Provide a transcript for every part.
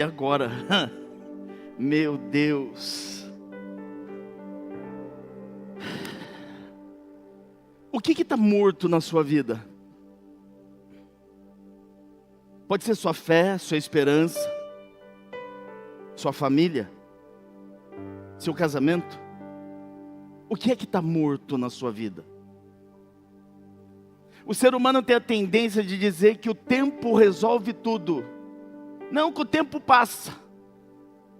E agora? Meu Deus. O que está morto na sua vida? Pode ser sua fé, sua esperança, sua família, seu casamento. O que é que está morto na sua vida? O ser humano tem a tendência de dizer que o tempo resolve tudo. Não, que o tempo passa.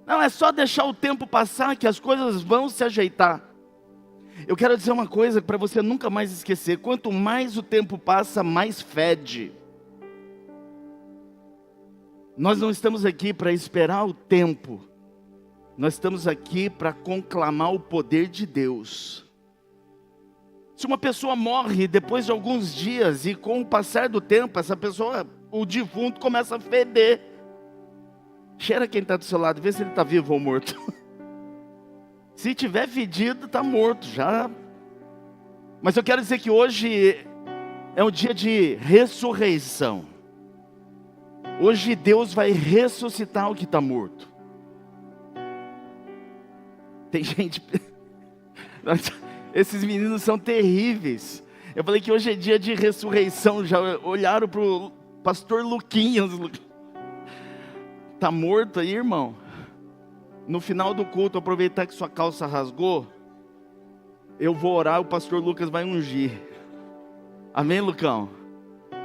Não, é só deixar o tempo passar que as coisas vão se ajeitar. Eu quero dizer uma coisa para você nunca mais esquecer. Quanto mais o tempo passa, mais fede. Nós não estamos aqui para esperar o tempo. Nós estamos aqui para conclamar o poder de Deus. Se uma pessoa morre depois de alguns dias e com o passar do tempo, essa pessoa, o defunto, começa a feder. Cheira quem está do seu lado, vê se ele está vivo ou morto. Se tiver fedido, está morto já. Mas eu quero dizer que hoje é um dia de ressurreição. Hoje Deus vai ressuscitar o que está morto. Tem gente... Esses meninos são terríveis. Eu falei que hoje é dia de ressurreição. Já olharam para o pastor Luquinhas. Está morto aí, irmão? No final do culto, aproveitar que sua calça rasgou, eu vou orar, o pastor Lucas vai ungir. Amém, Lucão?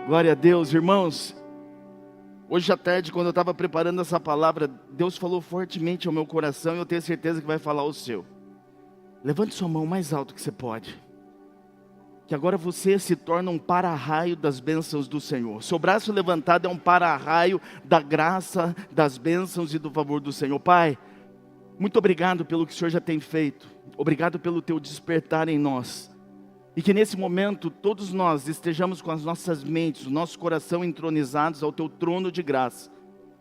Glória a Deus, irmãos. Hoje à tarde, quando eu estava preparando essa palavra, Deus falou fortemente ao meu coração e eu tenho certeza que vai falar ao seu. Levante sua mão o mais alto que você pode. Que agora você se torna um para-raio das bênçãos do Senhor. Seu braço levantado é um para-raio da graça, das bênçãos e do favor do Senhor. Pai, muito obrigado pelo que o Senhor já tem feito. Obrigado pelo teu despertar em nós. E que nesse momento todos nós estejamos com as nossas mentes, o nosso coração entronizados ao teu trono de graça.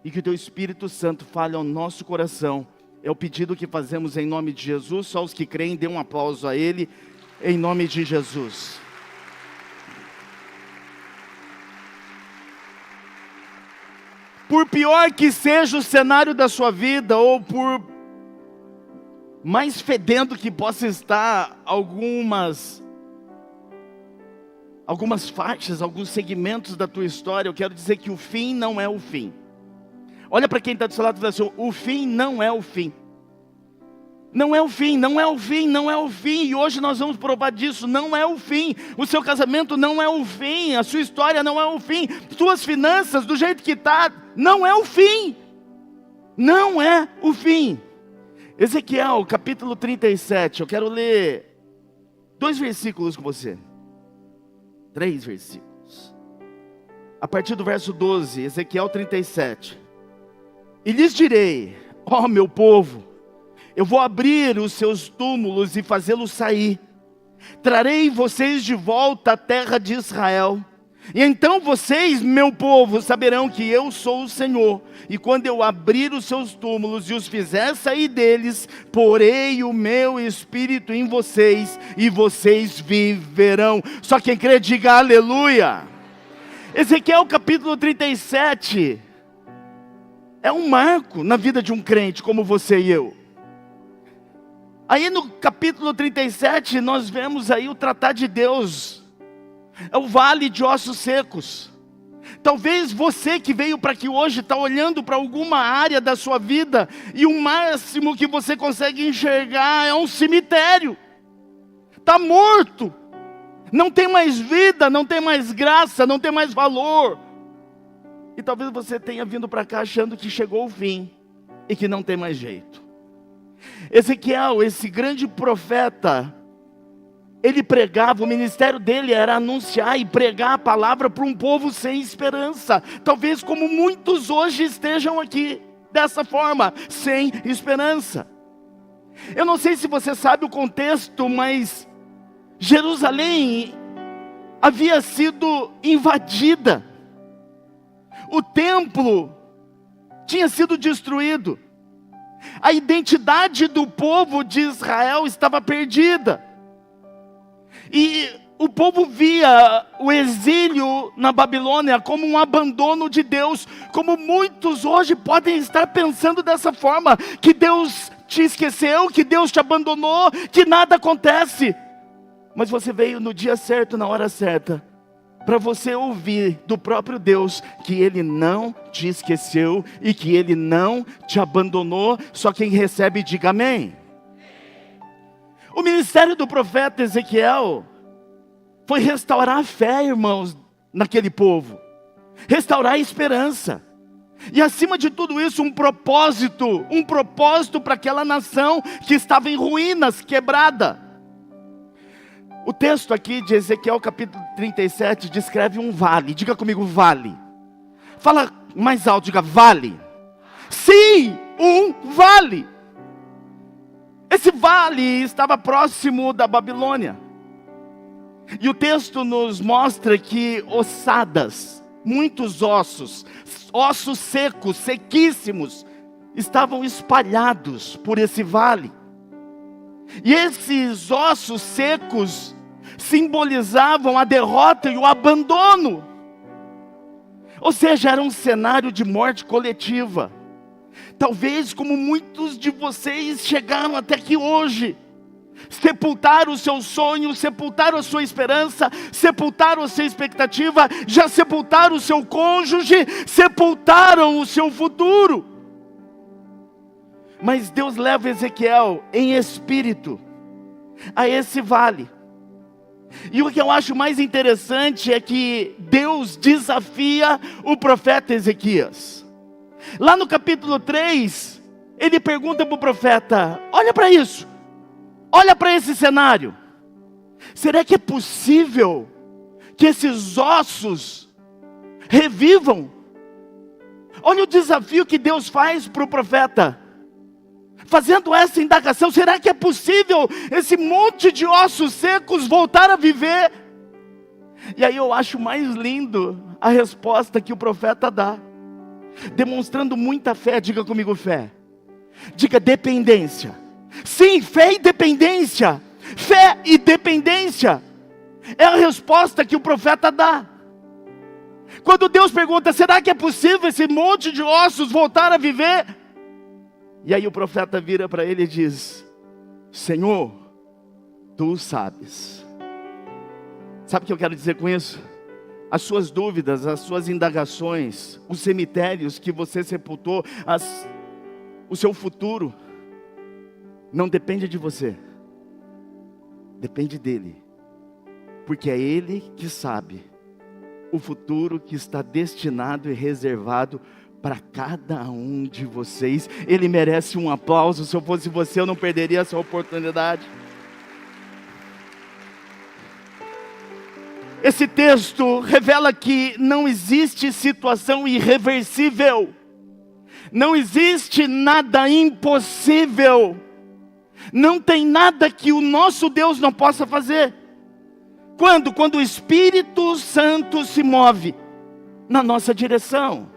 E que o teu Espírito Santo fale ao nosso coração. É o pedido que fazemos em nome de Jesus. Só os que creem, dê um aplauso a Ele, em nome de Jesus. Por pior que seja o cenário da sua vida, ou por mais fedendo que possa estar algumas faixas, alguns segmentos da tua história, eu quero dizer que o fim não é o fim. Olha para quem está do seu lado e fala assim: o fim não é o fim. Não é o fim, não é o fim, não é o fim. E hoje nós vamos provar disso, não é o fim. O seu casamento não é o fim, a sua história não é o fim. Suas finanças, do jeito que está, não é o fim. Não é o fim. Ezequiel, capítulo 37, eu quero ler 2 versículos com você. 3 versículos. A partir do verso 12, Ezequiel 37. E lhes direi: ó meu povo, eu vou abrir os seus túmulos e fazê-los sair. Trarei vocês de volta à terra de Israel. E então vocês, meu povo, saberão que eu sou o Senhor. E quando eu abrir os seus túmulos e os fizer sair deles, porei o meu espírito em vocês e vocês viverão. Só quem crê, diga aleluia. Ezequiel capítulo 37 é um marco na vida de um crente como você e eu. Aí no capítulo 37 nós vemos aí o tratar de Deus. É o vale de ossos secos. Talvez você que veio para aqui hoje está olhando para alguma área da sua vida e o máximo que você consegue enxergar é um cemitério. Está morto. Não tem mais vida, não tem mais graça, não tem mais valor. E talvez você tenha vindo para cá achando que chegou o fim e que não tem mais jeito. Ezequiel, esse grande profeta, ele pregava, o ministério dele era anunciar e pregar a palavra para um povo sem esperança. Talvez como muitos hoje estejam aqui, dessa forma, sem esperança. Eu não sei se você sabe o contexto, mas Jerusalém havia sido invadida. O templo tinha sido destruído. A identidade do povo de Israel estava perdida. E o povo via o exílio na Babilônia como um abandono de Deus, como muitos hoje podem estar pensando dessa forma, que Deus te esqueceu, que Deus te abandonou, que nada acontece. Mas você veio no dia certo, na hora certa, para você ouvir do próprio Deus que Ele não te esqueceu e que Ele não te abandonou. Só quem recebe, diga amém. O ministério do profeta Ezequiel foi restaurar a fé, irmãos, naquele povo, restaurar a esperança, e acima de tudo isso, um propósito para aquela nação que estava em ruínas, quebrada. O texto aqui de Ezequiel capítulo 37 descreve um vale. Diga comigo, vale. Fala mais alto, diga vale. Sim, um vale. Esse vale estava próximo da Babilônia. E o texto nos mostra que ossadas, muitos ossos secos, sequíssimos, estavam espalhados por esse vale. E esses ossos secos simbolizavam a derrota e o abandono. Ou seja, era um cenário de morte coletiva. Talvez como muitos de vocês chegaram até aqui hoje. Sepultaram o seu sonho, sepultaram a sua esperança, sepultaram a sua expectativa, já sepultaram o seu cônjuge, sepultaram o seu futuro. Mas Deus leva Ezequiel em espírito a esse vale. E o que eu acho mais interessante é que Deus desafia o profeta Ezequias. Lá no capítulo 3, ele pergunta para o profeta: olha para isso, olha para esse cenário. Será que é possível que esses ossos revivam? Olha o desafio que Deus faz para o profeta, fazendo essa indagação: será que é possível esse monte de ossos secos voltar a viver? E aí eu acho mais lindo a resposta que o profeta dá, demonstrando muita fé. Diga comigo, fé. Diga dependência. Sim, fé e dependência. Fé e dependência é a resposta que o profeta dá. Quando Deus pergunta: será que é possível esse monte de ossos voltar a viver? E aí o profeta vira para ele e diz: Senhor, Tu sabes. Sabe o que eu quero dizer com isso? As suas dúvidas, as suas indagações, os cemitérios que você sepultou, o seu futuro, não depende de você, depende dEle. Porque é Ele que sabe o futuro que está destinado e reservado para cada um de vocês. Ele merece um aplauso. Se eu fosse você, eu não perderia essa oportunidade. Esse texto revela que não existe situação irreversível, não existe nada impossível, não tem nada que o nosso Deus não possa fazer. Quando o Espírito Santo se move na nossa direção.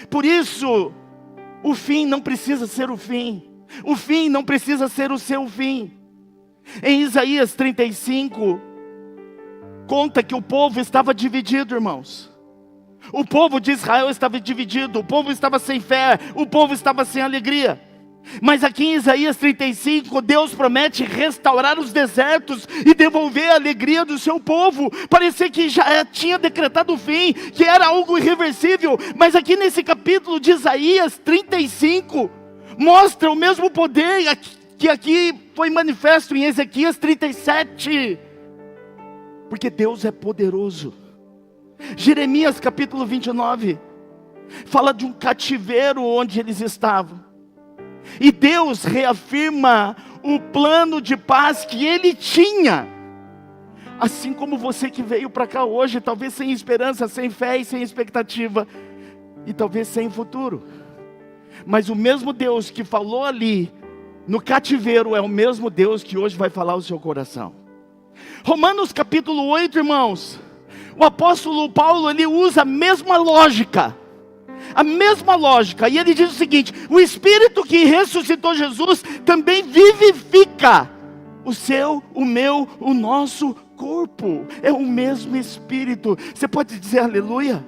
Por isso, o fim não precisa ser o fim, o fim não precisa ser o seu fim. Em Isaías 35, conta que o povo estava dividido, irmãos. O povo de Israel estava dividido, o povo estava sem fé, o povo estava sem alegria. Mas aqui em Isaías 35, Deus promete restaurar os desertos e devolver a alegria do seu povo. Parecia que já tinha decretado o fim, que era algo irreversível. Mas aqui nesse capítulo de Isaías 35, mostra o mesmo poder que aqui foi manifesto em Ezequias 37. Porque Deus é poderoso. Jeremias capítulo 29, fala de um cativeiro onde eles estavam. E Deus reafirma o plano de paz que Ele tinha. Assim como você que veio para cá hoje, talvez sem esperança, sem fé e sem expectativa, e talvez sem futuro. Mas o mesmo Deus que falou ali no cativeiro é o mesmo Deus que hoje vai falar ao seu coração. Romanos capítulo 8, irmãos, o apóstolo Paulo, ele usa a mesma lógica, e ele diz o seguinte: o Espírito que ressuscitou Jesus também vivifica o seu, o meu, o nosso corpo, é o mesmo Espírito. Você pode dizer aleluia?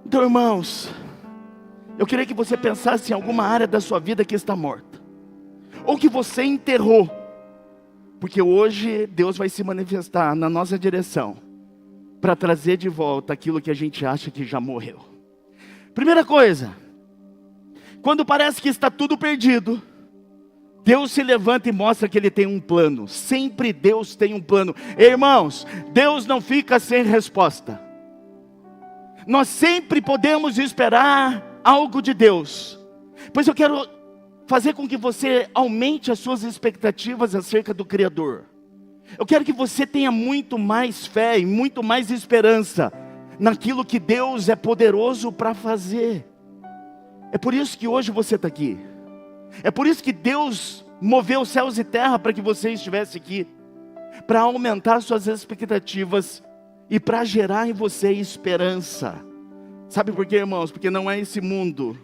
Então, irmãos, eu queria que você pensasse em alguma área da sua vida que está morta, ou que você enterrou, porque hoje Deus vai se manifestar na nossa direção, para trazer de volta aquilo que a gente acha que já morreu. Primeira coisa, quando parece que está tudo perdido, Deus se levanta e mostra que Ele tem um plano. Sempre Deus tem um plano. Irmãos, Deus não fica sem resposta. Nós sempre podemos esperar algo de Deus. Pois eu quero fazer com que você aumente as suas expectativas acerca do Criador. Eu quero que você tenha muito mais fé e muito mais esperança naquilo que Deus é poderoso para fazer. É por isso que hoje você está aqui. É por isso que Deus moveu céus e terra para que você estivesse aqui, para aumentar suas expectativas e para gerar em você esperança. Sabe por quê, irmãos? Porque não é esse mundo,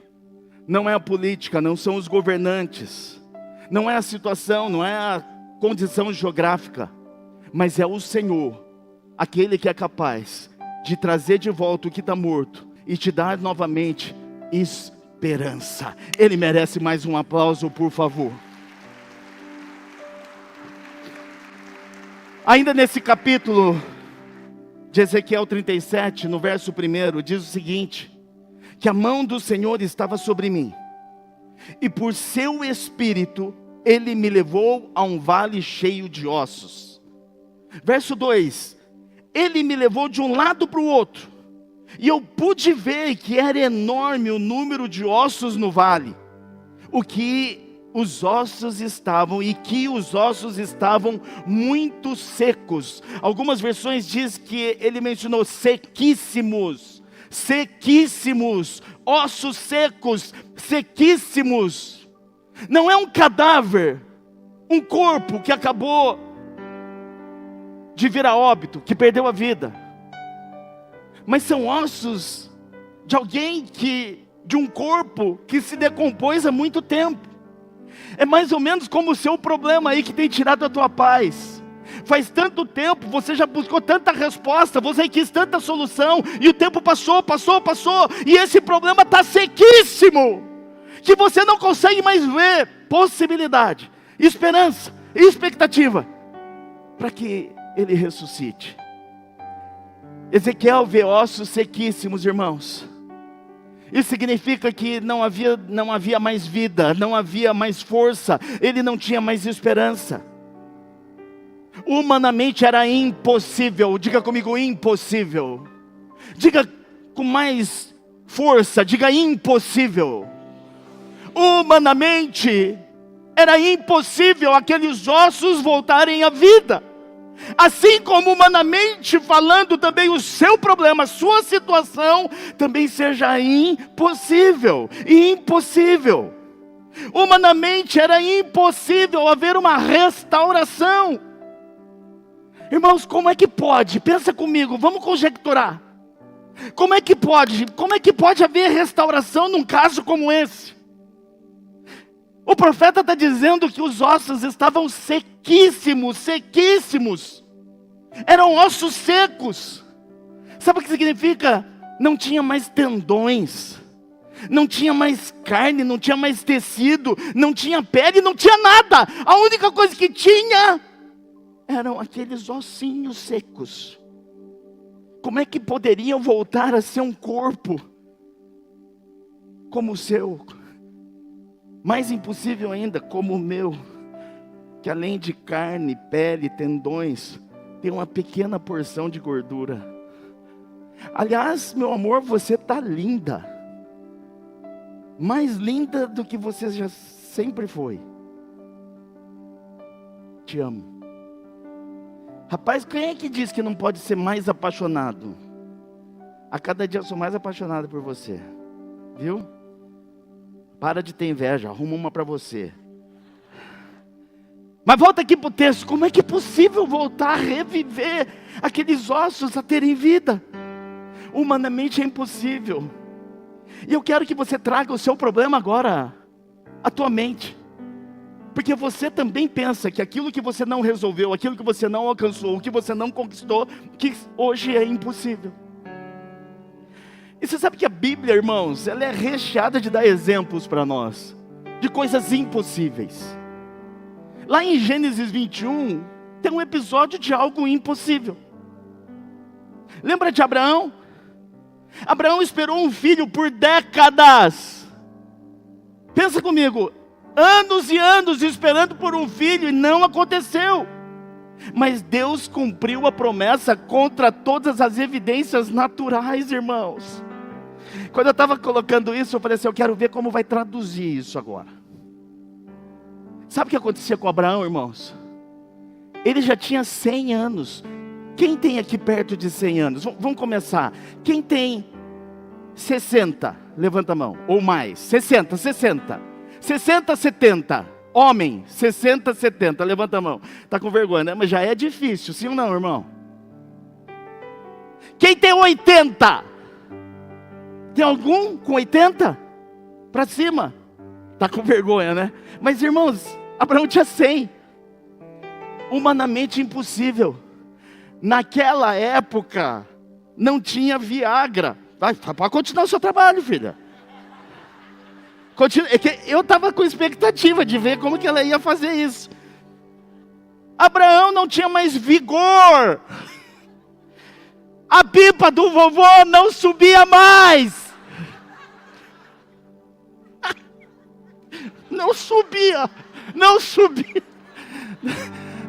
não é a política, não são os governantes, não é a situação, não é a condição geográfica, mas é o Senhor, aquele que é capaz de trazer de volta o que está morto e te dar novamente esperança. Ele merece mais um aplauso, por favor. Ainda nesse capítulo de Ezequiel 37, no verso 1, diz o seguinte: que a mão do Senhor estava sobre mim, e por seu Espírito Ele me levou a um vale cheio de ossos. Verso 2, Ele me levou de um lado para o outro, e eu pude ver que era enorme o número de ossos no vale, os ossos estavam muito secos. Algumas versões dizem que ele mencionou sequíssimos, ossos secos, sequíssimos. Não é um cadáver, um corpo que acabou de vir a óbito, que perdeu a vida, mas são ossos de alguém de um corpo que se decompôs há muito tempo. É mais ou menos como o seu problema aí que tem tirado a tua paz. Faz tanto tempo, você já buscou tanta resposta, você quis tanta solução, e o tempo passou, e esse problema está sequíssimo, que você não consegue mais ver possibilidade, esperança, expectativa, para que ele ressuscite. Ezequiel vê ossos sequíssimos, irmãos. Isso significa que não havia mais vida, não havia mais força, ele não tinha mais esperança. Humanamente era impossível. Diga comigo, impossível. Diga com mais força, diga impossível. Humanamente era impossível aqueles ossos voltarem à vida. Assim como humanamente falando também o seu problema, a sua situação também seja impossível. Humanamente era impossível haver uma restauração. Irmãos, como é que pode? Pensa comigo, vamos conjecturar. Como é que pode haver restauração num caso como esse? O profeta está dizendo que os ossos estavam sequíssimos. Eram ossos secos. Sabe o que significa? Não tinha mais tendões, não tinha mais carne, não tinha mais tecido, não tinha pele, não tinha nada. A única coisa que tinha eram aqueles ossinhos secos. Como é que poderiam voltar a ser um corpo como o seu? Mais impossível ainda, como o meu, que além de carne, pele, tendões, tem uma pequena porção de gordura. Aliás, meu amor, você está linda. Mais linda do que você já sempre foi. Te amo. Rapaz, quem é que diz que não pode ser mais apaixonado? A cada dia eu sou mais apaixonado por você. Viu? Para de ter inveja, arruma uma para você. Mas volta aqui para o texto. Como é que é possível voltar a reviver aqueles ossos a terem vida? Humanamente é impossível. E eu quero que você traga o seu problema agora à tua mente. Porque você também pensa que aquilo que você não resolveu, aquilo que você não alcançou, o que você não conquistou, que hoje é impossível. E você sabe que a Bíblia, irmãos, ela é recheada de dar exemplos para nós, de coisas impossíveis. Lá em Gênesis 21, tem um episódio de algo impossível. Lembra de Abraão? Abraão esperou um filho por décadas. Pensa comigo, anos e anos esperando por um filho e não aconteceu. Mas Deus cumpriu a promessa contra todas as evidências naturais, irmãos. Quando eu estava colocando isso, eu falei assim, eu quero ver como vai traduzir isso agora. Sabe o que acontecia com Abraão, irmãos? Ele já tinha 100 anos. Quem tem aqui perto de 100 anos? Vamos começar. Quem tem 60? Levanta a mão. Ou mais. 60, 70. Homem, 60, 70. Levanta a mão. Está com vergonha, né? Mas já é difícil, sim ou não, irmão? Quem tem 80? Tem algum com 80? Para cima. Está com vergonha, né? Mas, irmãos, Abraão tinha 100. Humanamente impossível. Naquela época, não tinha Viagra. Pode continuar o seu trabalho, filha. É que eu estava com expectativa de ver como que ela ia fazer isso. Abraão não tinha mais vigor. A pipa do vovô não subia mais. Não subia.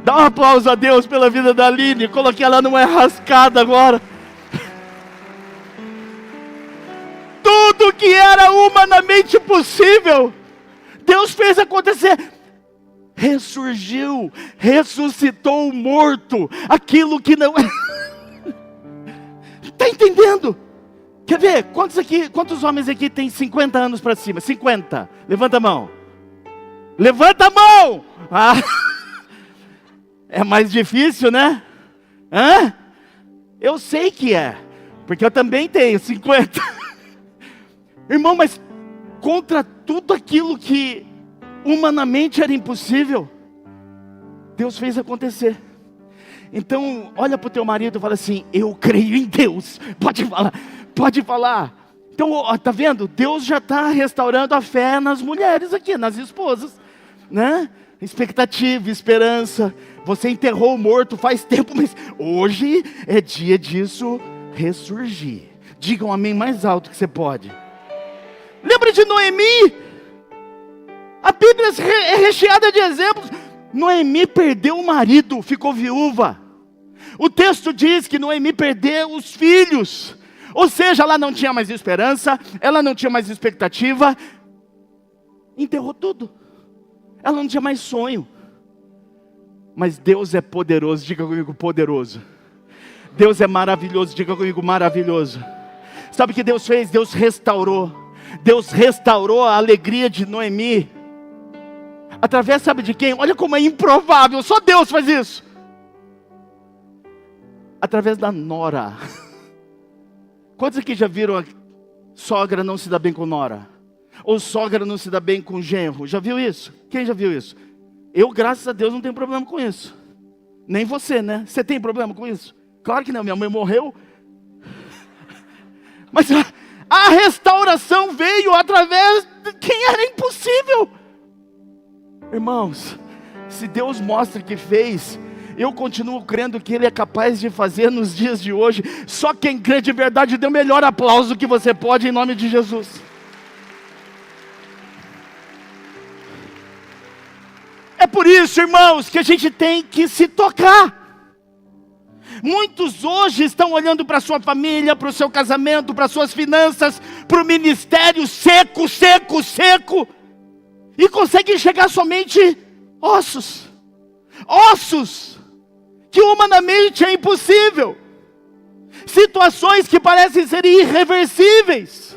Dá um aplauso a Deus pela vida da Aline. Coloquei ela numa enrascada agora. Tudo que era humanamente possível, Deus fez acontecer. Ressurgiu, ressuscitou o morto. Aquilo que não... Está entendendo? Quer ver? Quantos homens aqui têm 50 anos para cima? 50. Levanta a mão. Levanta a mão! Ah. É mais difícil, né? Hã? Eu sei que é. Porque eu também tenho 50. Irmão, mas contra tudo aquilo que humanamente era impossível, Deus fez acontecer. Então, olha para o teu marido e fala assim, eu creio em Deus. Pode falar. Então, ó, tá vendo? Deus já está restaurando a fé nas mulheres aqui, nas esposas, né? Expectativa, esperança. Você enterrou o morto faz tempo, mas hoje é dia disso ressurgir. Diga um amém mais alto que você pode. Lembra de Noemi? A Bíblia é recheada de exemplos. Noemi perdeu o marido, ficou viúva. O texto diz que Noemi perdeu os filhos. Ou seja, ela não tinha mais esperança, ela não tinha mais expectativa. Enterrou tudo. Ela não tinha mais sonho. Mas Deus é poderoso, diga comigo, poderoso. Deus é maravilhoso, diga comigo, maravilhoso. Sabe o que Deus fez? Deus restaurou. Deus restaurou a alegria de Noemi. Através, sabe de quem? Olha como é improvável, só Deus faz isso. Através da nora. Quantos aqui já viram a sogra não se dá bem com nora? Ou sogra não se dá bem com genro? Já viu isso? Quem já viu isso? Eu, graças a Deus, não tenho problema com isso. Nem você, né? Você tem problema com isso? Claro que não, minha mãe morreu. Mas a restauração veio através de quem era impossível. Irmãos, se Deus mostra que fez, eu continuo crendo que Ele é capaz de fazer nos dias de hoje. Só quem crê de verdade, dê o melhor aplauso que você pode em nome de Jesus. É por isso, irmãos, que a gente tem que se tocar. Muitos hoje estão olhando para a sua família, para o seu casamento, para as suas finanças, para o ministério seco, e conseguem enxergar somente ossos. Ossos que humanamente é impossível. Situações que parecem ser irreversíveis.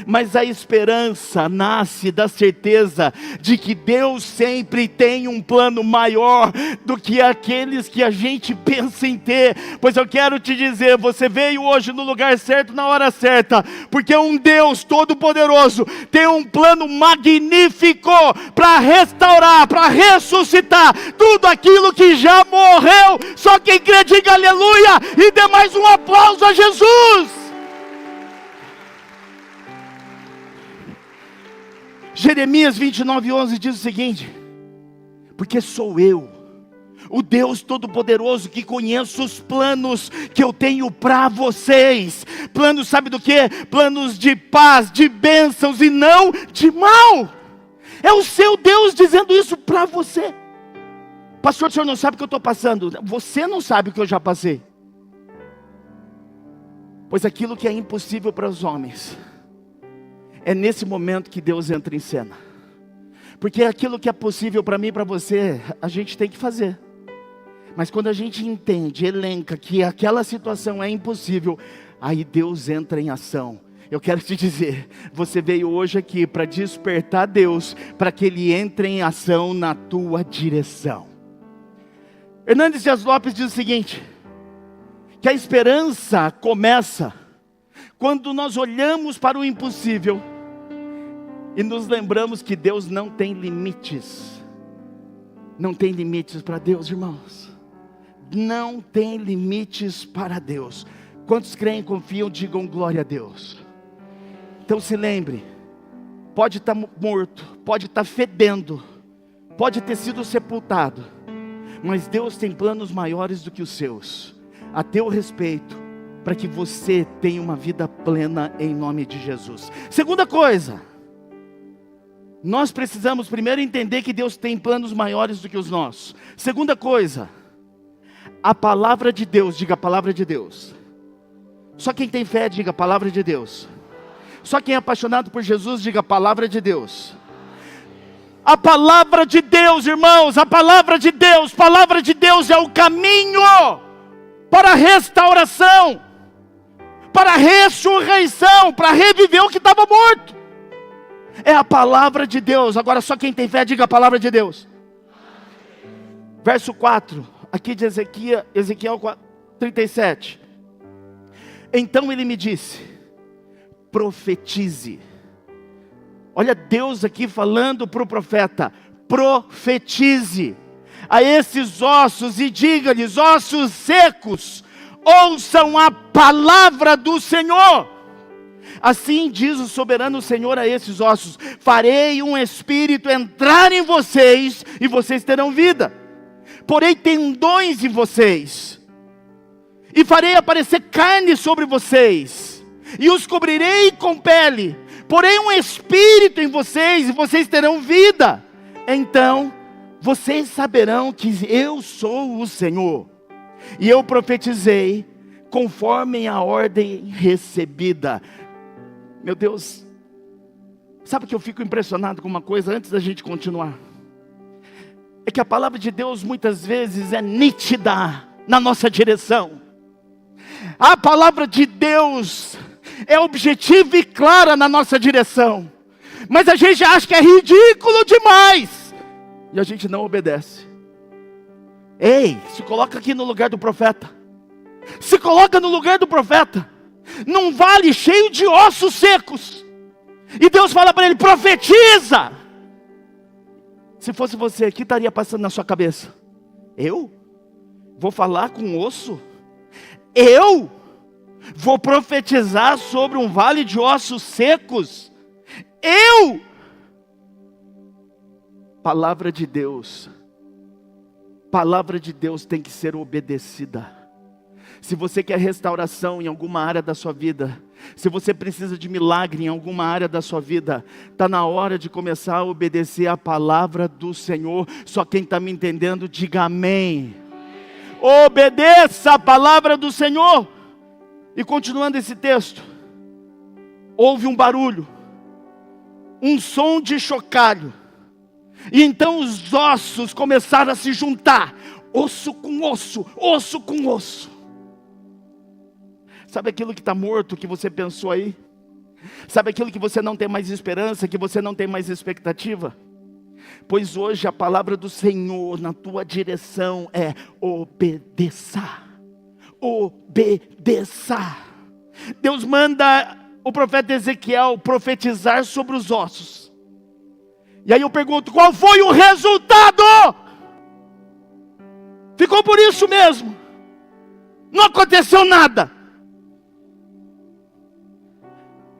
Mas a esperança nasce da certeza de que Deus sempre tem um plano maior do que aqueles que a gente pensa em ter. Pois eu quero te dizer, você veio hoje no lugar certo, na hora certa, porque um Deus todo-poderoso tem um plano magnífico para restaurar, para ressuscitar tudo aquilo que já morreu. Só quem crê, diga aleluia e dê mais um aplauso a Jesus. Jeremias 29:11 diz o seguinte: porque sou eu, o Deus Todo-Poderoso, que conheço os planos que eu tenho para vocês. Planos, sabe do que? Planos de paz, de bênçãos e não de mal. É o seu Deus dizendo isso para você. Pastor, o senhor não sabe o que eu estou passando. Você não sabe o que eu já passei. Pois aquilo que é impossível para os homens, é nesse momento que Deus entra em cena. Porque aquilo que é possível para mim e para você, a gente tem que fazer. Mas quando a gente entende, elenca que aquela situação é impossível, aí Deus entra em ação. Eu quero te dizer, você veio hoje aqui para despertar Deus, para que Ele entre em ação na tua direção. Hernandes Dias Lopes diz o seguinte: que a esperança começa quando nós olhamos para o impossível e nos lembramos que Deus não tem limites. Não tem limites para Deus, irmãos. Não tem limites para Deus. Quantos creem, confiam, digam glória a Deus. Então se lembre, pode estar morto, pode estar fedendo, pode ter sido sepultado, mas Deus tem planos maiores do que os seus, a teu respeito, para que você tenha uma vida plena em nome de Jesus. Segunda coisa, nós precisamos primeiro entender que Deus tem planos maiores do que os nossos. Segunda coisa, a palavra de Deus, diga a palavra de Deus. Só quem tem fé, diga a palavra de Deus. Só quem é apaixonado por Jesus, diga a palavra de Deus. A palavra de Deus, irmãos, a palavra de Deus é o caminho para a restauração, para a ressurreição, para reviver o que estava morto. É a palavra de Deus. Agora só quem tem fé, diga a palavra de Deus. Verso 4, aqui de Ezequiel 37. Então ele me disse: profetize. Olha Deus aqui falando para o profeta: profetize a esses ossos e diga-lhes: ossos secos, ouçam a palavra do Senhor. Assim diz o soberano Senhor a esses ossos: farei um espírito entrar em vocês e vocês terão vida. Porei tendões em vocês e farei aparecer carne sobre vocês e os cobrirei com pele. Porei um espírito em vocês e vocês terão vida. Então vocês saberão que eu sou o Senhor. E eu profetizei conforme a ordem recebida. Meu Deus, sabe que eu fico impressionado com uma coisa antes da gente continuar? É que a palavra de Deus muitas vezes é nítida na nossa direção. A palavra de Deus é objetiva e clara na nossa direção. Mas a gente acha que é ridículo demais e a gente não obedece. Ei, se coloca aqui no lugar do profeta. Se coloca no lugar do profeta. Num vale cheio de ossos secos. E Deus fala para ele: profetiza. Se fosse você, o que estaria passando na sua cabeça? Eu? Vou falar com osso? Eu? Vou profetizar sobre um vale de ossos secos? Eu? Palavra de Deus tem que ser obedecida. Se você quer restauração em alguma área da sua vida, se você precisa de milagre em alguma área da sua vida, está na hora de começar a obedecer a palavra do Senhor. Só quem está me entendendo, diga amém. Obedeça a palavra do Senhor. E continuando esse texto, houve um barulho, um som de chocalho, e então os ossos começaram a se juntar, osso com osso, osso com osso. Sabe aquilo que está morto, que você pensou aí? Sabe aquilo que você não tem mais esperança, que você não tem mais expectativa? Pois hoje a palavra do Senhor na tua direção é: obedeça. Obedeça. Deus manda o profeta Ezequiel profetizar sobre os ossos. E aí eu pergunto: qual foi o resultado? Ficou por isso mesmo. Não aconteceu nada.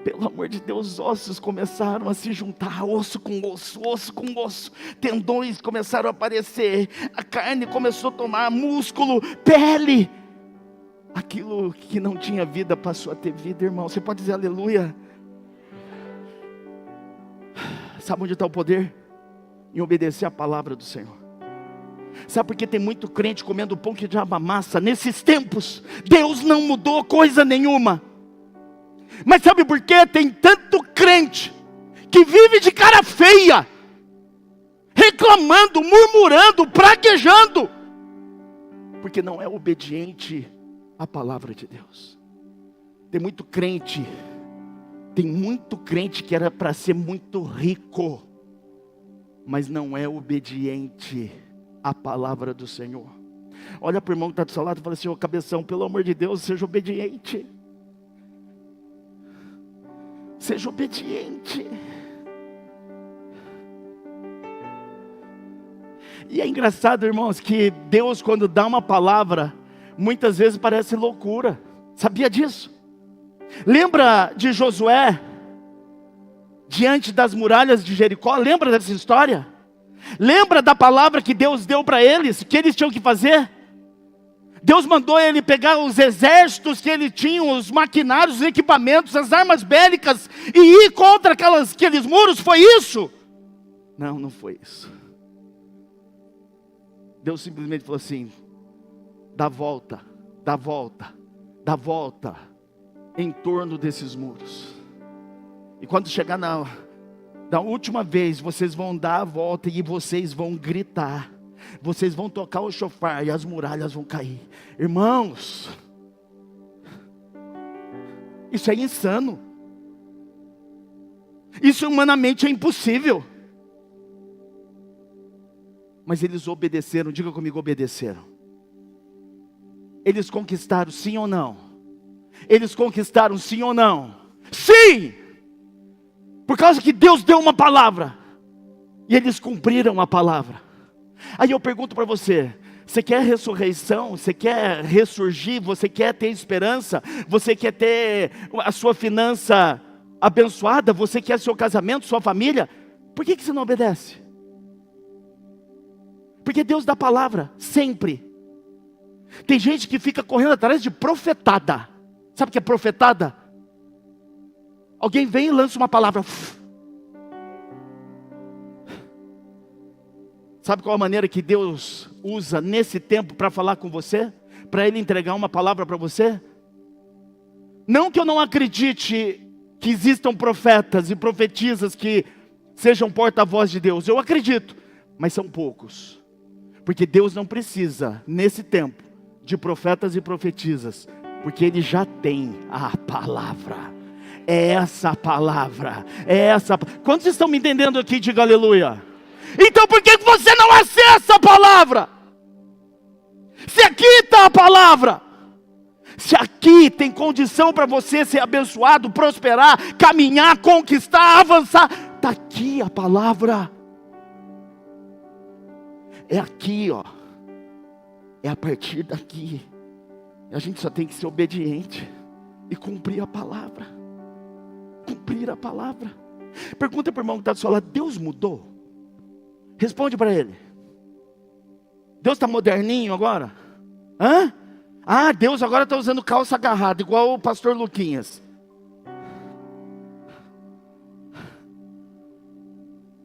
Pelo amor de Deus, os ossos começaram a se juntar, osso com osso, osso com osso. Tendões começaram a aparecer, a carne começou a tomar músculo, pele. Aquilo que não tinha vida passou a ter vida, irmão. Você pode dizer aleluia? Sabe onde está o poder? Em obedecer a palavra do Senhor. Sabe por que tem muito crente comendo pão que diabo amassa? Nesses tempos, Deus não mudou coisa nenhuma. Mas sabe por que tem tanto crente que vive de cara feia, reclamando, murmurando, praguejando? Porque não é obediente à palavra de Deus. Tem muito crente que era para ser muito rico, mas não é obediente à palavra do Senhor. Olha para o irmão que está do seu lado e fala assim: ô cabeção, pelo amor de Deus, seja obediente. Seja obediente. E é engraçado, irmãos, que Deus, quando dá uma palavra, muitas vezes parece loucura. Sabia disso? Lembra de Josué diante das muralhas de Jericó? Lembra dessa história? Lembra da palavra que Deus deu para eles, que eles tinham que fazer? Deus mandou ele pegar os exércitos que ele tinha, os maquinários, os equipamentos, as armas bélicas, e ir contra aqueles muros. Foi isso? Não, não foi isso. Deus simplesmente falou assim: dá volta, dá volta, dá volta em torno desses muros. E quando chegar da última vez, vocês vão dar a volta e vocês vão gritar. Vocês vão tocar o chofar e as muralhas vão cair. Irmãos, isso é insano. Isso humanamente é impossível. Mas eles obedeceram. Diga comigo: obedeceram. Eles conquistaram, sim ou não? Eles conquistaram, sim ou não? Sim! Por causa que Deus deu uma palavra, e eles cumpriram a palavra. Aí eu pergunto para você: você quer ressurreição? Você quer ressurgir? Você quer ter esperança? Você quer ter a sua finança abençoada? Você quer seu casamento, sua família? Por que você não obedece? Porque Deus dá palavra, sempre. Tem gente que fica correndo atrás de profetada. Sabe o que é profetada? Alguém vem e lança uma palavra. Sabe qual a maneira que Deus usa nesse tempo para falar com você? Para Ele entregar uma palavra para você? Não que eu não acredite que existam profetas e profetisas que sejam porta-voz de Deus. Eu acredito, mas são poucos. Porque Deus não precisa, nesse tempo, de profetas e profetisas, porque Ele já tem a palavra. É essa palavra. É essa. Quantos estão me entendendo aqui? Diga aleluia. Então por que você não acessa a palavra? Se aqui está a palavra, se aqui tem condição para você ser abençoado, prosperar, caminhar, conquistar, avançar, está aqui a palavra. É aqui, ó. É a partir daqui. A gente só tem que ser obediente e cumprir a palavra. Cumprir a palavra. Pergunta para o irmão que está do seu lado: Deus mudou? Responde para ele. Deus está moderninho agora? Hã? Ah, Deus agora está usando calça agarrada, igual o pastor Luquinhas.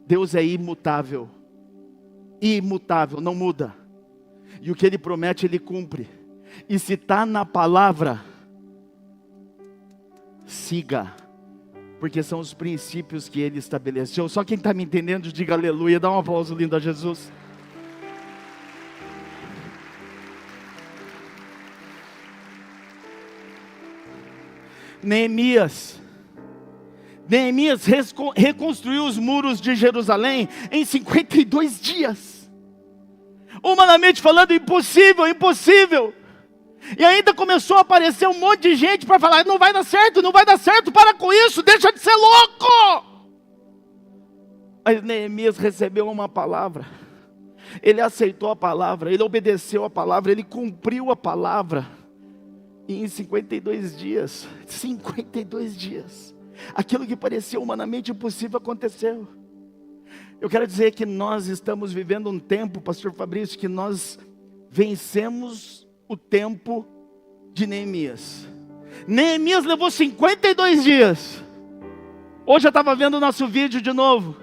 Deus é imutável. Imutável, não muda. E o que Ele promete, Ele cumpre. E se está na palavra, siga. Porque são os princípios que Ele estabeleceu. Só quem está me entendendo, diga aleluia. Dá um aplauso lindo a Jesus. Neemias Neemias reconstruiu os muros de Jerusalém em 52 dias. Humanamente falando, impossível, impossível. E ainda começou a aparecer um monte de gente para falar: não vai dar certo, não vai dar certo, para com isso, deixa de ser louco. Mas Neemias recebeu uma palavra, ele aceitou a palavra, ele obedeceu a palavra, ele cumpriu a palavra. E em 52 dias, aquilo que parecia humanamente impossível aconteceu. Eu quero dizer que nós estamos vivendo um tempo, pastor Fabrício, que nós vencemos o tempo de Neemias. Neemias levou 52 dias. Hoje eu estava vendo o nosso vídeo de novo,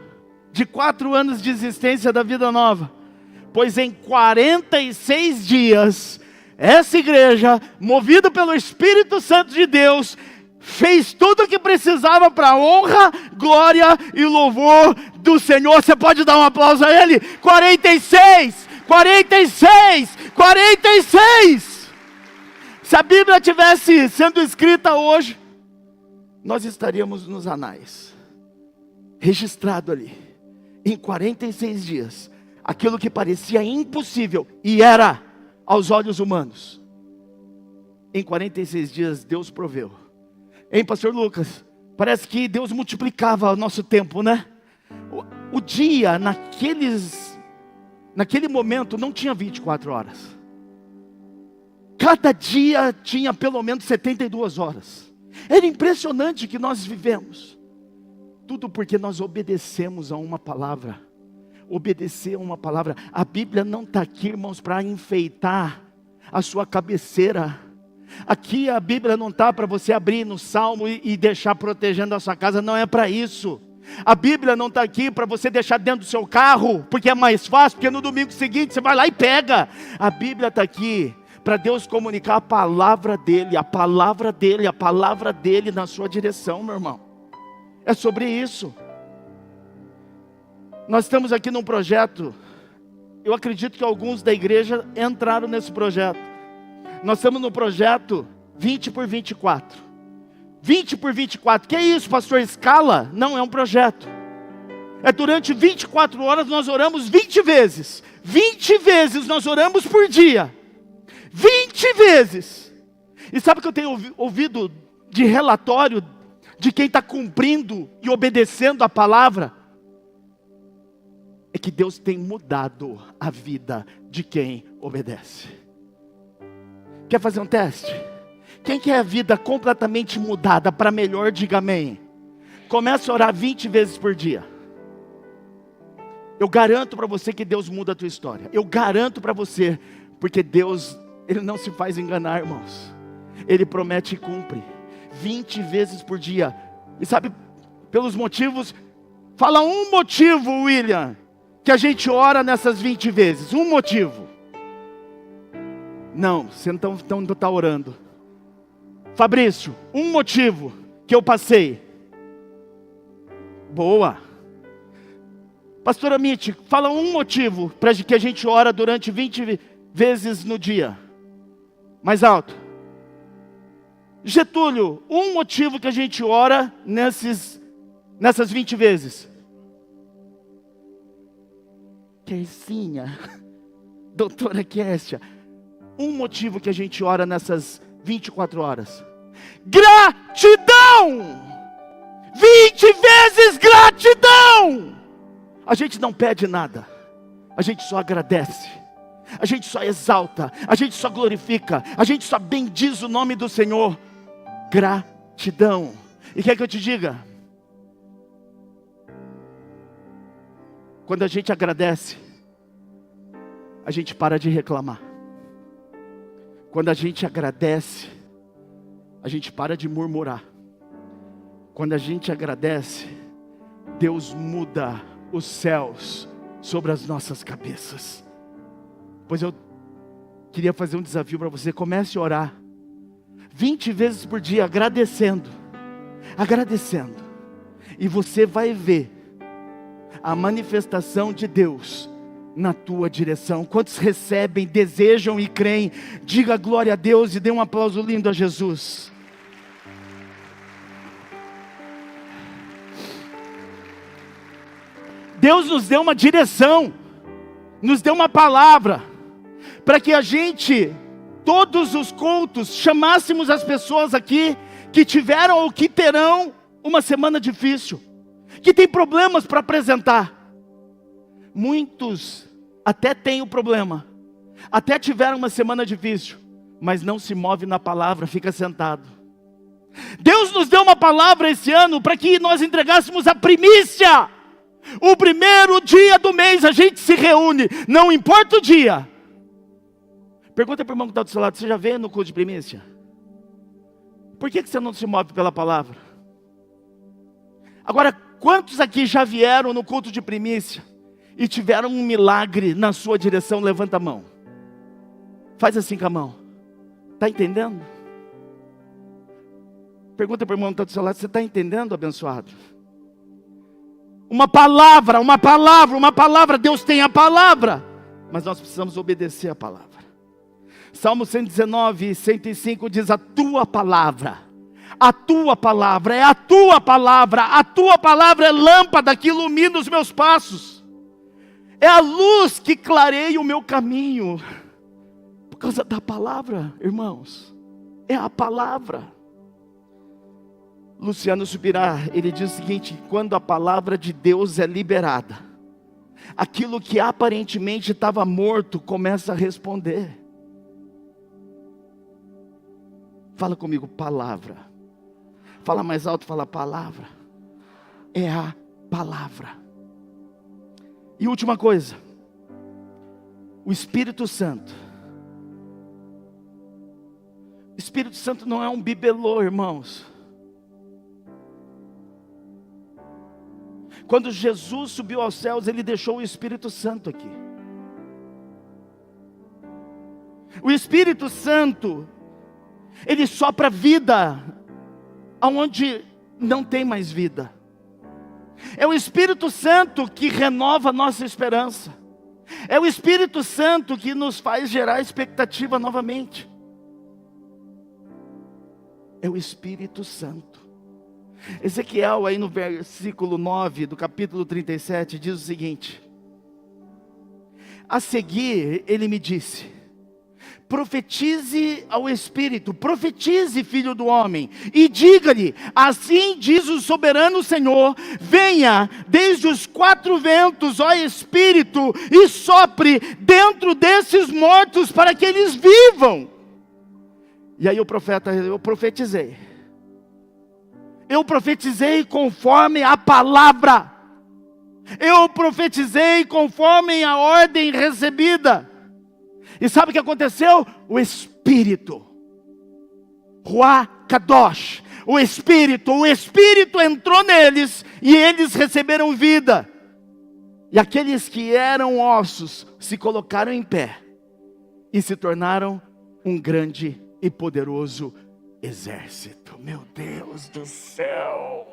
de 4 anos de existência da Vida Nova. Pois em 46 dias, essa igreja, movida pelo Espírito Santo de Deus, fez tudo o que precisava para a honra, glória e louvor do Senhor. Você pode dar um aplauso a Ele? 46! 46! 46! Se a Bíblia tivesse sendo escrita hoje, nós estaríamos nos anais, registrado ali, em 46 dias, aquilo que parecia impossível, e era aos olhos humanos, em 46 dias Deus proveu. Hein, pastor Lucas? Parece que Deus multiplicava o nosso tempo, né? O dia, naquele momento, não tinha 24 horas. Cada dia tinha pelo menos 72 horas. Era impressionante que nós vivemos. Tudo porque nós obedecemos a uma palavra. Obedecer a uma palavra. A Bíblia não está aqui, irmãos, para enfeitar a sua cabeceira. Aqui a Bíblia não está para você abrir no Salmo e deixar protegendo a sua casa. Não é para isso. A Bíblia não está aqui para você deixar dentro do seu carro, porque é mais fácil, porque no domingo seguinte você vai lá e pega. A Bíblia está aqui para Deus comunicar a palavra dEle, a palavra dEle, a palavra dEle na sua direção, meu irmão. É sobre isso. Nós estamos aqui num projeto, eu acredito que alguns da igreja entraram nesse projeto. Nós estamos no projeto 20 por 24. 20 por 24, que é isso, pastor? Escala? Não, é um projeto. É durante 24 horas nós oramos 20 vezes. 20 vezes nós oramos por dia. 20 vezes. E sabe o que eu tenho ouvido de relatório de quem está cumprindo e obedecendo a palavra? É que Deus tem mudado a vida de quem obedece. Quer fazer um teste? Quem quer a vida completamente mudada para melhor, diga amém. Comece a orar 20 vezes por dia. Eu garanto para você que Deus muda a tua história. Eu garanto para você, porque Deus, Ele não se faz enganar, irmãos. Ele promete e cumpre. 20 vezes por dia. E sabe, pelos motivos, fala um motivo, William, que a gente ora nessas 20 vezes. Um motivo. Não, você não está orando. Fabrício, um motivo que eu passei. Boa. Pastora Mitty, fala um motivo para que a gente ora durante 20 vezes no dia. Mais alto. Getúlio, um motivo que a gente ora nessas 20 vezes. Kercinha, doutora Kessia, um motivo que a gente ora nessas 24 horas. Gratidão! 20 vezes gratidão! A gente não pede nada, a gente só agradece, a gente só exalta, a gente só glorifica, a gente só bendiz o nome do Senhor. Gratidão. E quer que eu te diga? Quando a gente agradece, a gente para de reclamar. Quando a gente agradece, a gente para de murmurar. Quando a gente agradece, Deus muda os céus sobre as nossas cabeças. Pois eu queria fazer um desafio para você. Comece a orar 20 vezes por dia, agradecendo. Agradecendo. E você vai ver a manifestação de Deus na tua direção. Quantos recebem, desejam e creem? Diga glória a Deus e dê um aplauso lindo a Jesus. Deus nos deu uma direção, nos deu uma palavra, para que a gente, todos os cultos, chamássemos as pessoas aqui, que tiveram ou que terão uma semana difícil, que tem problemas para apresentar. Muitos até têm o problema, até tiveram uma semana difícil, mas não se move na palavra, fica sentado. Deus nos deu uma palavra esse ano, para que nós entregássemos a primícia. O primeiro dia do mês a gente se reúne, não importa o dia. Pergunta para o irmão que está do seu lado, você já veio no culto de primícia? Por que você não se move pela palavra? Agora, quantos aqui já vieram no culto de primícia e tiveram um milagre na sua direção? Levanta a mão. Faz assim com a mão. Está entendendo? Pergunta para o irmão que está do seu lado, você está entendendo, abençoado? Uma palavra, Deus tem a palavra, mas nós precisamos obedecer a palavra. Salmo 119, 105 diz: a tua palavra é a tua palavra é lâmpada que ilumina os meus passos, é a luz que clareia o meu caminho. Por causa da palavra, irmãos, é a palavra. Luciano Subirá, ele diz o seguinte: quando a palavra de Deus é liberada, aquilo que aparentemente estava morto começa a responder. Fala comigo, palavra. Fala mais alto, fala palavra. É a palavra. E última coisa, o Espírito Santo. O Espírito Santo não é um bibelô, irmãos. Quando Jesus subiu aos céus, Ele deixou o Espírito Santo aqui. O Espírito Santo, Ele sopra vida aonde não tem mais vida. É o Espírito Santo que renova a nossa esperança. É o Espírito Santo que nos faz gerar expectativa novamente. É o Espírito Santo. Ezequiel, aí no versículo 9 do capítulo 37, diz o seguinte: a seguir ele me disse: profetize ao Espírito, profetize, filho do homem, e diga-lhe: assim diz o soberano Senhor, venha desde os quatro ventos, ó Espírito, e sopre dentro desses mortos para que eles vivam. E aí o profeta, eu profetizei conforme a palavra, eu profetizei conforme a ordem recebida. E sabe o que aconteceu? O Espírito, Ruach Kadosh, o Espírito entrou neles, e eles receberam vida. E aqueles que eram ossos, se colocaram em pé, e se tornaram um grande e poderoso exército. Meu Deus do céu!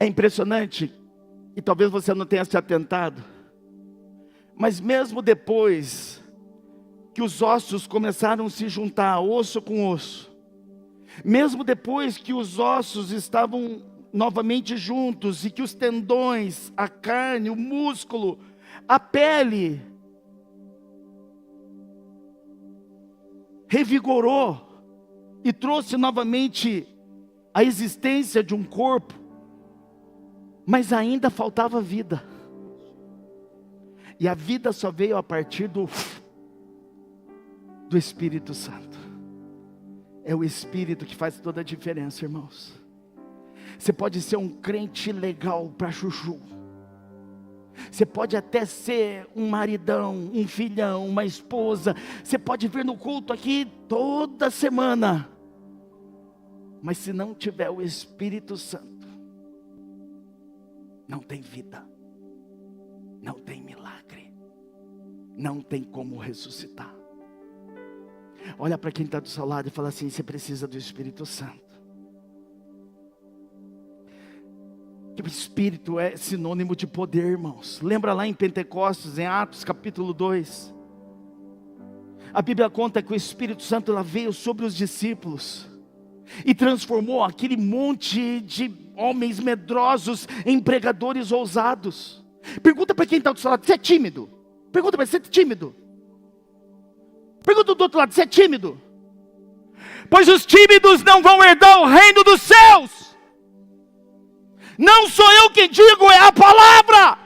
É impressionante, e talvez você não tenha se atentado, mas mesmo depois que os ossos começaram a se juntar, osso com osso, mesmo depois que os ossos estavam novamente juntos, e que os tendões, a carne, o músculo, a pele revigorou e trouxe novamente a existência de um corpo, mas ainda faltava vida. E a vida só veio a partir do Espírito Santo. É o Espírito que faz toda a diferença, irmãos. Você pode ser um crente legal para chuchu, você pode até ser um maridão, um filhão, uma esposa, você pode vir no culto aqui toda semana, mas se não tiver o Espírito Santo, não tem vida, não tem milagre, não tem como ressuscitar. Olha para quem está do seu lado e fala assim: você precisa do Espírito Santo. O Espírito é sinônimo de poder, irmãos. Lembra lá em Pentecostes, em Atos capítulo 2, a Bíblia conta que o Espírito Santo veio sobre os discípulos, e transformou aquele monte de homens medrosos em pregadores ousados. Pergunta para quem está do seu lado: você é tímido? Pergunta para ele: você é tímido? Pergunta do outro lado: você é tímido? Pois os tímidos não vão herdar o reino dos céus. Não sou eu quem digo, é a palavra.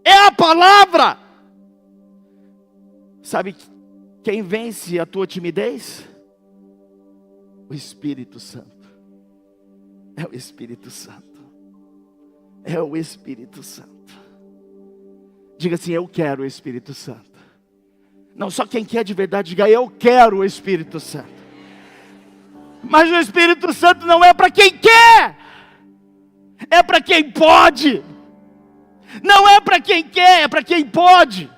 É a palavra. Sabe quem vence a tua timidez? O Espírito Santo. É o Espírito Santo. É o Espírito Santo. Diga assim: eu quero o Espírito Santo. Não, só quem quer de verdade diga: eu quero o Espírito Santo. Mas o Espírito Santo não é para quem quer, é para quem pode. Não é para quem quer, é para quem pode.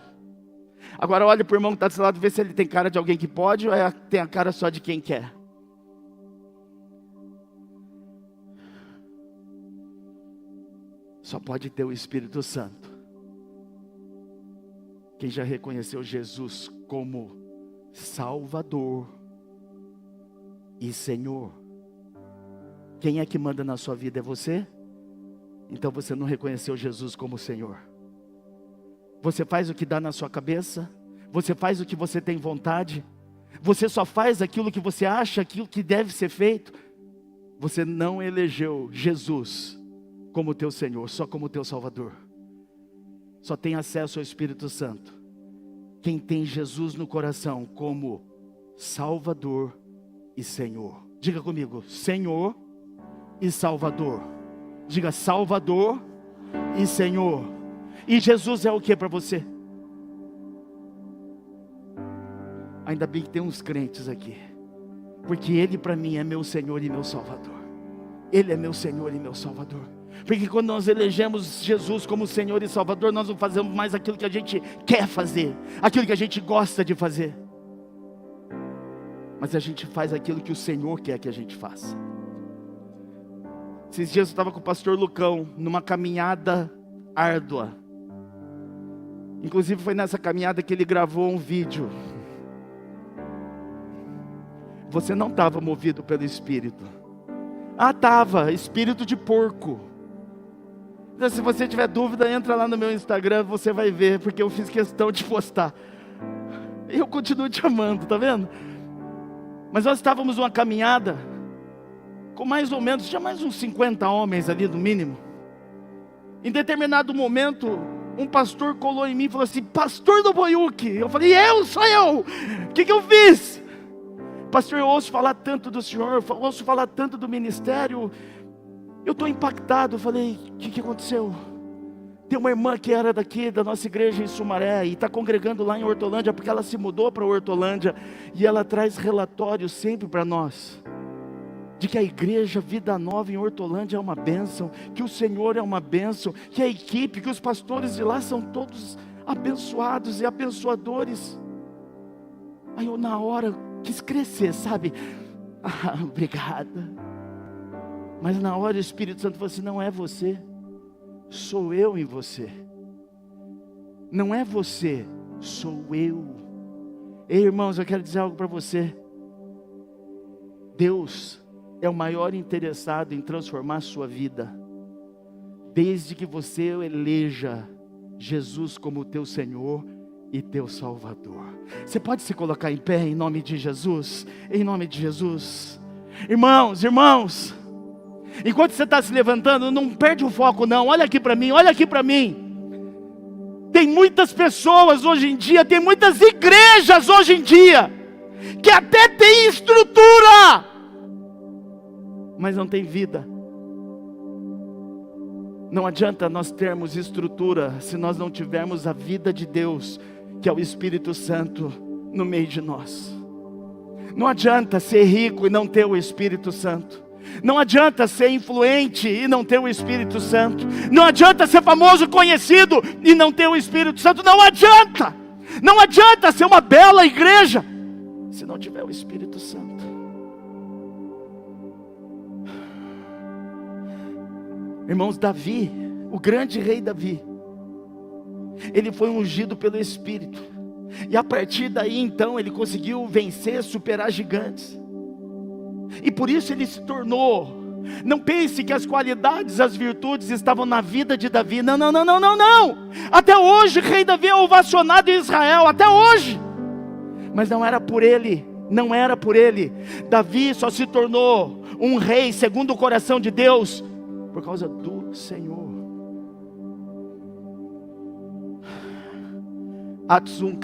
Agora olha para o irmão que está do seu lado, vê se ele tem cara de alguém que pode ou tem a cara só de quem quer. Só pode ter o Espírito Santo quem já reconheceu Jesus como Salvador e Senhor. Quem é que manda na sua vida? É você? Então você não reconheceu Jesus como Senhor. Você faz o que dá na sua cabeça? Você faz o que você tem vontade? Você só faz aquilo que você acha, aquilo que deve ser feito? Você não elegeu Jesus como teu Senhor, só como teu Salvador. Só tem acesso ao Espírito Santo quem tem Jesus no coração como Salvador e Senhor. Diga comigo: Senhor e Salvador. Diga: Salvador e Senhor. E Jesus é o que para você? Ainda bem que tem uns crentes aqui, porque Ele para mim é meu Senhor e meu Salvador. Ele é meu Senhor e meu Salvador. Porque quando nós elegemos Jesus como Senhor e Salvador, nós não fazemos mais aquilo que a gente quer fazer, aquilo que a gente gosta de fazer, mas a gente faz aquilo que o Senhor quer que a gente faça. Esses dias eu estava com o pastor Lucão, numa caminhada árdua. Inclusive foi nessa caminhada que ele gravou um vídeo. Você não estava movido pelo Espírito. Ah, estava, espírito de porco. Então, se você tiver dúvida, entra lá no meu Instagram, você vai ver, porque eu fiz questão de postar. E eu continuo te amando, tá vendo? Mas nós estávamos numa caminhada, com mais ou menos, tinha mais uns 50 homens ali no mínimo. Em determinado momento, um pastor colou em mim e falou assim: pastor do Boiúque. Eu falei: sou eu. O que eu fiz? Pastor, eu ouço falar tanto do senhor, eu ouço falar tanto do ministério, eu estou impactado. Eu falei: o que aconteceu? Tem uma irmã que era daqui da nossa igreja em Sumaré e está congregando lá em Hortolândia, porque ela se mudou para Hortolândia, e ela traz relatórios sempre para nós, de que a igreja Vida Nova em Hortolândia é uma bênção, que o Senhor é uma bênção, que a equipe, que os pastores de lá são todos abençoados e abençoadores. Aí eu na hora quis crescer, sabe? Obrigada. Mas na hora o Espírito Santo falou assim: não é você, sou eu em você. Não é você, sou eu. Ei, irmãos, eu quero dizer algo para você. Deus é o maior interessado em transformar a sua vida, desde que você eleja Jesus como teu Senhor e teu Salvador. Você pode se colocar em pé em nome de Jesus? Em nome de Jesus. Irmãos, enquanto você está se levantando, não perde o foco não. Olha aqui para mim, olha aqui para mim. Tem muitas pessoas hoje em dia, tem muitas igrejas hoje em dia, que até tem estrutura, mas não tem vida. Não adianta nós termos estrutura se nós não tivermos a vida de Deus, que é o Espírito Santo no meio de nós. Não adianta ser rico e não ter o Espírito Santo. Não adianta ser influente e não ter o Espírito Santo. Não adianta ser famoso, conhecido e não ter o Espírito Santo. Não adianta. Não adianta ser uma bela igreja se não tiver o Espírito Santo. Irmãos, Davi, o grande rei Davi, ele foi ungido pelo Espírito, e a partir daí então ele conseguiu vencer, superar gigantes. E por isso ele se tornou. Não pense que as qualidades, as virtudes estavam na vida de Davi. Não, não, não, não, não, não. Até hoje, rei Davi é ovacionado em Israel, até hoje. Mas não era por ele, não era por ele. Davi só se tornou um rei segundo o coração de Deus por causa do Senhor. Atos 1,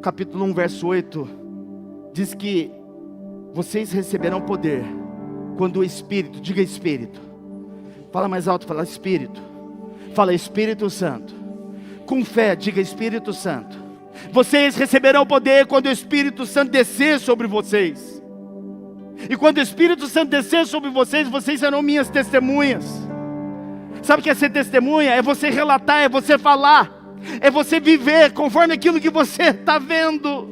capítulo 1, verso 8, diz que vocês receberão poder quando o Espírito, diga Espírito, fala mais alto, fala Espírito, fala Espírito Santo, com fé, diga Espírito Santo, vocês receberão poder quando o Espírito Santo descer sobre vocês, e quando o Espírito Santo descer sobre vocês, vocês serão minhas testemunhas. Sabe o que é ser testemunha? É você relatar, é você falar, é você viver conforme aquilo que você está vendo,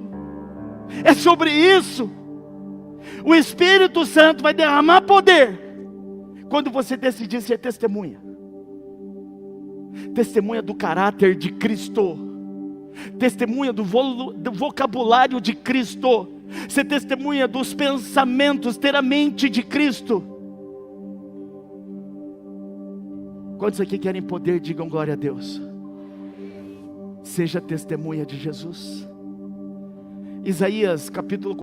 é sobre isso. O Espírito Santo vai derramar poder quando você decidir ser testemunha. Testemunha do caráter de Cristo. Testemunha do vocabulário de Cristo. Ser testemunha dos pensamentos, ter a mente de Cristo. Quantos aqui querem poder, digam glória a Deus. Seja testemunha de Jesus. Isaías capítulo